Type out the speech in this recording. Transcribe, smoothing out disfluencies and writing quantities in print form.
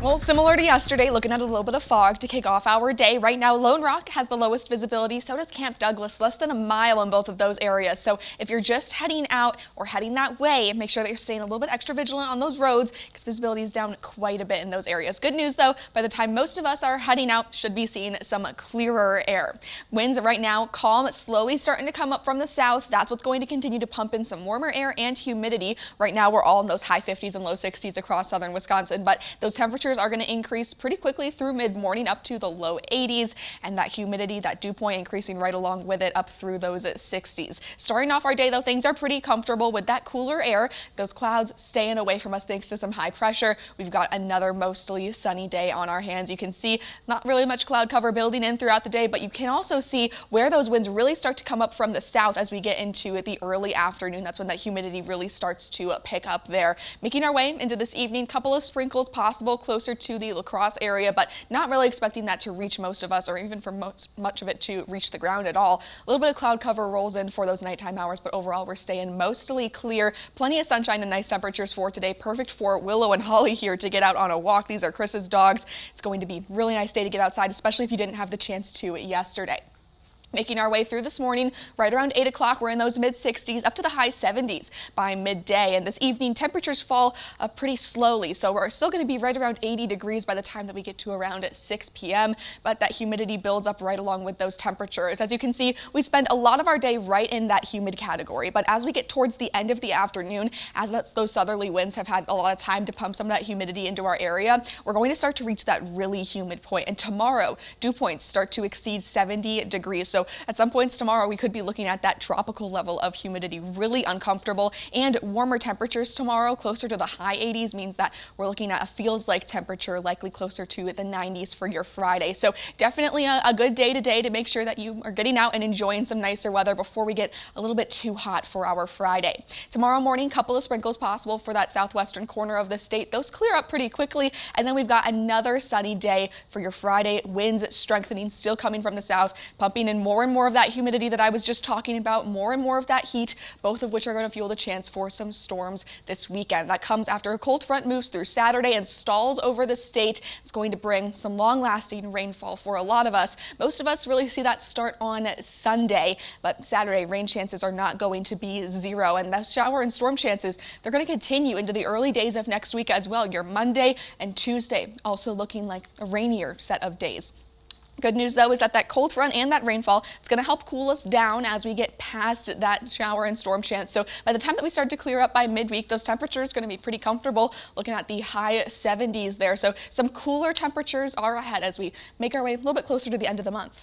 Well, similar to yesterday, looking at a little bit of fog to kick off our day. Right now, Lone Rock has the lowest visibility, so does Camp Douglas, less than a mile in both of those areas. So if you're just heading out or heading that way, make sure that you're staying a little bit extra vigilant on those roads because visibility is down quite a bit in those areas. Good news though, by the time most of us are heading out, should be seeing some clearer air. Winds right now calm, slowly starting to come up from the south. That's what's going to continue to pump in some warmer air and humidity. Right now, we're all in those high 50s and low 60s across southern Wisconsin, but those temperatures are going to increase pretty quickly through mid-morning up to the low 80s, and that humidity, that dew point, increasing right along with it up through those 60s. Starting off our day though, things are pretty comfortable with that cooler air. Those clouds staying away from us thanks to some high pressure. We've got another mostly sunny day on our hands. You can see not really much cloud cover building in throughout the day, but you can also see where those winds really start to come up from the south as we get into the early afternoon. That's when that humidity really starts to pick up there. Making our way into this evening, couple of sprinkles possible closer to the La Crosse area, but not really expecting that to reach most of us, or even for much of it to reach the ground at all. A little bit of cloud cover rolls in for those nighttime hours, but overall we're staying mostly clear. Plenty of sunshine and nice temperatures for today. Perfect for Willow and Holly here to get out on a walk. These are Chris's dogs. It's going to be a really nice day to get outside, especially if you didn't have the chance to yesterday. Making our way through this morning, right around 8 o'clock, we're in those mid-60s up to the high 70s by midday. And this evening, temperatures fall pretty slowly. So we're still going to be right around 80 degrees by the time that we get to around 6 p.m. But that humidity builds up right along with those temperatures. As you can see, we spend a lot of our day right in that humid category. But as we get towards the end of the afternoon, as those southerly winds have had a lot of time to pump some of that humidity into our area, we're going to start to reach that really humid point. And tomorrow, dew points start to exceed 70 degrees. So at some points tomorrow, we could be looking at that tropical level of humidity, really uncomfortable, and warmer temperatures tomorrow, closer to the high 80s, means that we're looking at a feels like temperature, likely closer to the 90s for your Friday. So definitely a good day today to make sure that you are getting out and enjoying some nicer weather before we get a little bit too hot for our Friday. Tomorrow morning, couple of sprinkles possible for that southwestern corner of the state. Those clear up pretty quickly, and then we've got another sunny day for your Friday. Winds strengthening, still coming from the south, pumping in more and more of that humidity that I was just talking about, more and more of that heat, both of which are going to fuel the chance for some storms this weekend. That comes after a cold front moves through Saturday and stalls over the state. It's going to bring some long-lasting rainfall for a lot of us. Most of us really see that start on Sunday, but Saturday rain chances are not going to be zero, and the shower and storm chances, they're going to continue into the early days of next week as well. Your Monday and Tuesday also looking like a rainier set of days. Good news though is that cold front and that rainfall, it's going to help cool us down as we get past that shower and storm chance. So by the time that we start to clear up by midweek, those temperatures are going to be pretty comfortable, looking at the high 70s there. So some cooler temperatures are ahead as we make our way a little bit closer to the end of the month.